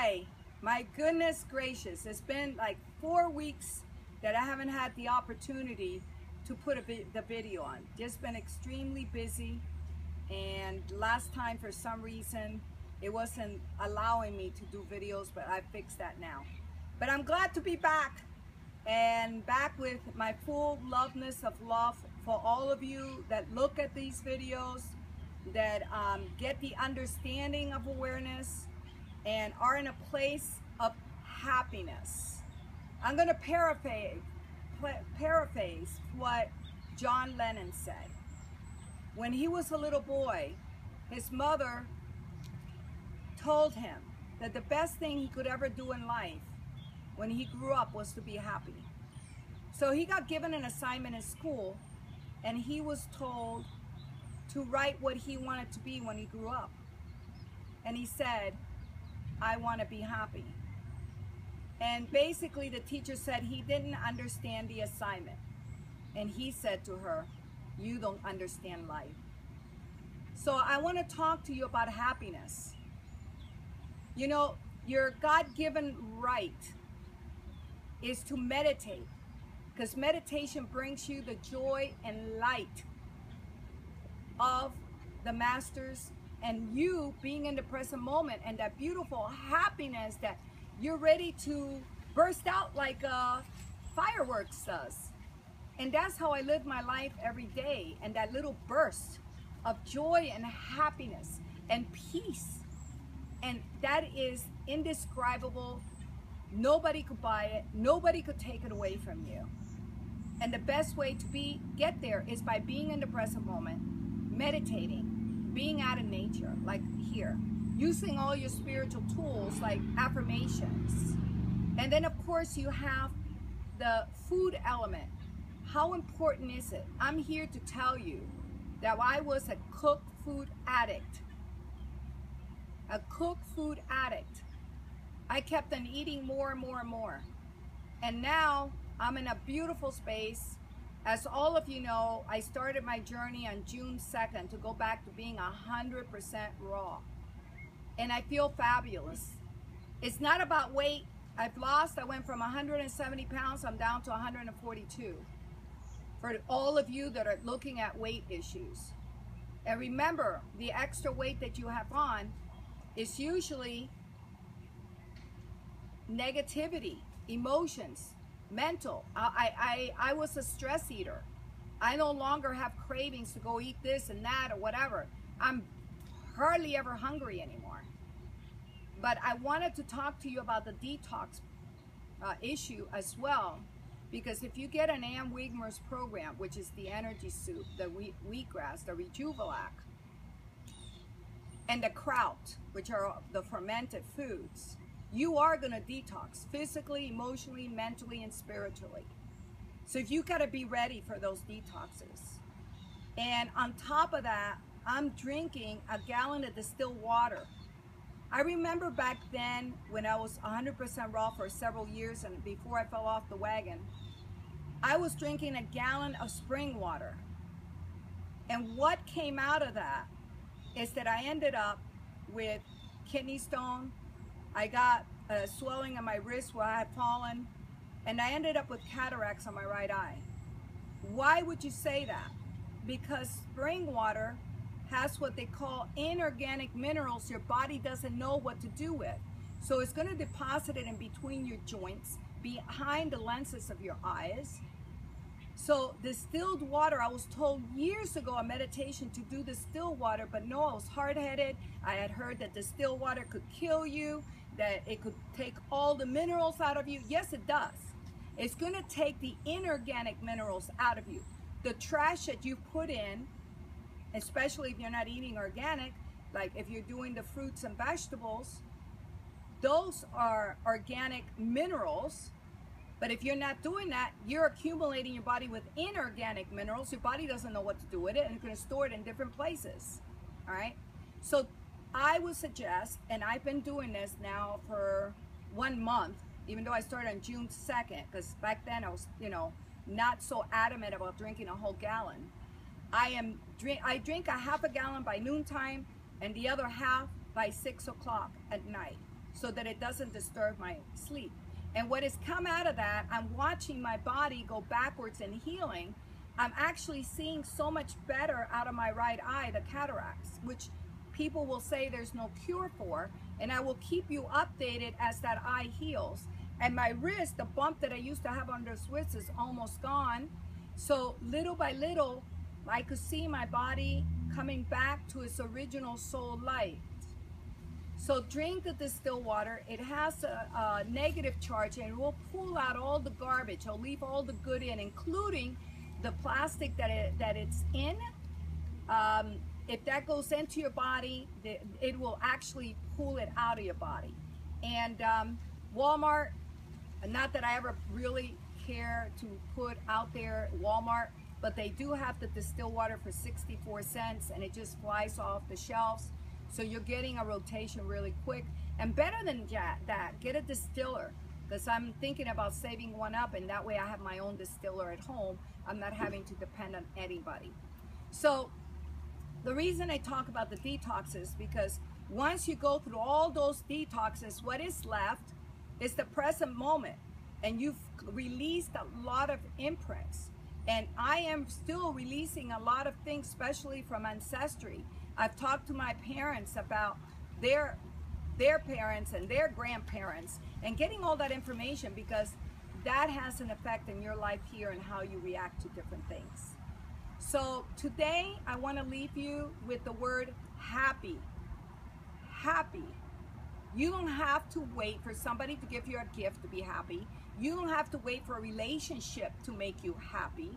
Hi, my goodness gracious, it's been like 4 weeks that I haven't had the opportunity to put the video on. Just been extremely busy, and last time for some reason it wasn't allowing me to do videos, but I fixed that now. But I'm glad to be back, and back with my full loveness of love for all of you that look at these videos, that get the understanding of awareness and are in a place of happiness. I'm going to paraphrase what John Lennon said. When he was a little boy, his mother told him that the best thing he could ever do in life when he grew up was to be happy. So he got given an assignment in school, and he was told to write what he wanted to be when he grew up. And he said, I want to be happy. And basically the teacher said he didn't understand the assignment. And he said to her, you don't understand life. So I want to talk to you about happiness. You know, your God-given right is to meditate, because meditation brings you the joy and light of the masters, and you being in the present moment, and that beautiful happiness that you're ready to burst out like fireworks does. And that's how I live my life every day, and that little burst of joy and happiness and peace. And that is indescribable. Nobody could buy it. Nobody could take it away from you. And the best way to get there is by being in the present moment, meditating, being out in nature, like here, using all your spiritual tools like affirmations. And then of course you have the food element. How important is it? I'm here to tell you that I was a cooked food addict. A cooked food addict. I kept on eating more and more and more. And now I'm in a beautiful space. As all of you know, I started my journey on June 2nd to go back to being 100% raw. And I feel fabulous. It's not about weight. I went from 170 pounds, I'm down to 142. For all of you that are looking at weight issues. And remember, the extra weight that you have on is usually negativity, emotions, mental. I was a stress eater. I no longer have cravings to go eat this and that or whatever. I'm hardly ever hungry anymore. But I wanted to talk to you about the detox issue as well, because if you get an Ann Wigmer's program, which is the energy soup, the wheatgrass, the Rejuvelac, and the kraut, which are the fermented foods, you are going to detox physically, emotionally, mentally, and spiritually. So you got to be ready for those detoxes. And on top of that, I'm drinking a gallon of distilled water. I remember back then when I was 100% raw for several years, and before I fell off the wagon, I was drinking a gallon of spring water. And what came out of that is that I ended up with kidney stone. I got swelling on my wrist where I had fallen, and I ended up with cataracts on my right eye. Why would you say that? Because spring water has what they call inorganic minerals your body doesn't know what to do with. So it's going to deposit it in between your joints, behind the lenses of your eyes. So distilled water, I was told years ago in meditation to do distilled water, but no, I was hard-headed. I had heard that distilled water could kill you, that it could take all the minerals out of you. Yes, it does. It's going to take the inorganic minerals out of you. The trash that you put in, especially if you're not eating organic, like if you're doing the fruits and vegetables, those are organic minerals. But if you're not doing that, you're accumulating your body with inorganic minerals. Your body doesn't know what to do with it, and you're going to store it in different places. All right? So I would suggest, and I've been doing this now for 1 month, even though I started on June 2nd, because back then I was, not so adamant about drinking a whole gallon. I drink a half a gallon by noontime and the other half by 6 o'clock at night. so that it doesn't disturb my sleep. And what has come out of that, I'm watching my body go backwards in healing. I'm actually seeing so much better out of my right eye, the cataracts, which people will say there's no cure for, and I will keep you updated as that eye heals. And my wrist, the bump that I used to have on the Swiss, is almost gone. So little by little, I could see my body coming back to its original soul light. So drink the distilled water. It has a negative charge, and it will pull out all the garbage. It'll leave all the good in, including the plastic that it's in. If that goes into your body, it will actually pull it out of your body. And Walmart, not that I ever really care to put out there Walmart, but they do have the distilled water for 64 cents, and it just flies off the shelves. So you're getting a rotation really quick. And better than that, get a distiller, because I'm thinking about saving one up, and that way I have my own distiller at home. I'm not having to depend on anybody. So the reason I talk about the detox is because once you go through all those detoxes, what is left is the present moment, and you've released a lot of imprints. And I am still releasing a lot of things, especially from ancestry. I've talked to my parents about their parents and their grandparents, and getting all that information, because that has an effect in your life here and how you react to different things. So today I want to leave you with the word happy. Happy. You don't have to wait for somebody to give you a gift to be happy. You don't have to wait for a relationship to make you happy.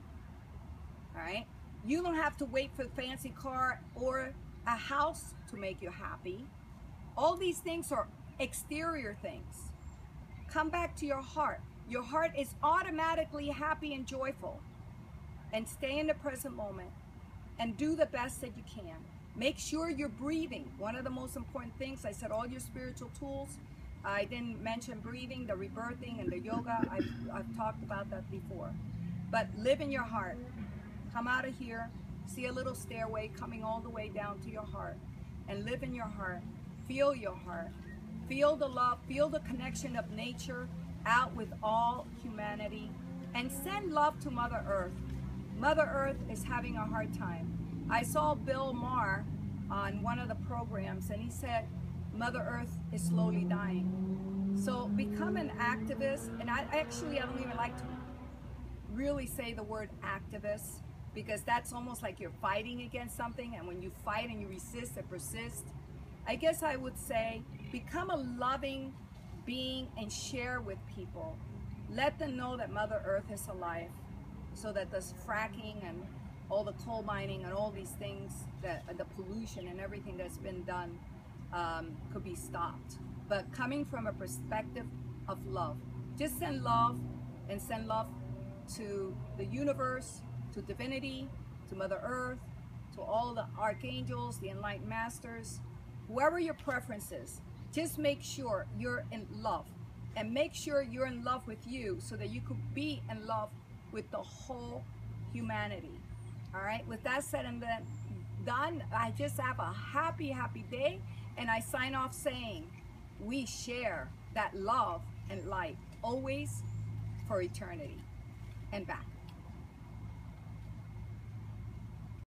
All right? You don't have to wait for a fancy car or a house to make you happy. All these things are exterior things. Come back to your heart. Your heart is automatically happy and joyful. And stay in the present moment and do the best that you can. Make sure you're breathing. One of the most important things, I said all your spiritual tools. I didn't mention breathing, the rebirthing, and the yoga. I've talked about that before. But live in your heart. Come out of here. See a little stairway coming all the way down to your heart. And live in your heart. Feel your heart. Feel the love. Feel the connection of nature out with all humanity. And send love to Mother Earth. Mother Earth is having a hard time. I saw Bill Maher on one of the programs, and he said Mother Earth is slowly dying. So become an activist. And I don't even like to really say the word activist, because that's almost like you're fighting against something, and when you fight and you resist, it persists. I guess I would say become a loving being and share with people. Let them know that Mother Earth is alive, so that this fracking and all the coal mining and all these things, that the pollution and everything that's been done could be stopped. But coming from a perspective of love. Just send love, and send love to the universe, to divinity, to Mother Earth, to all the archangels, the enlightened masters, whoever your preference is. Just make sure you're in love, and make sure you're in love with you, so that you could be in love with the whole humanity. All right, with that said and done, I just have a happy day, and I sign off saying we share that love and light always, for eternity and back.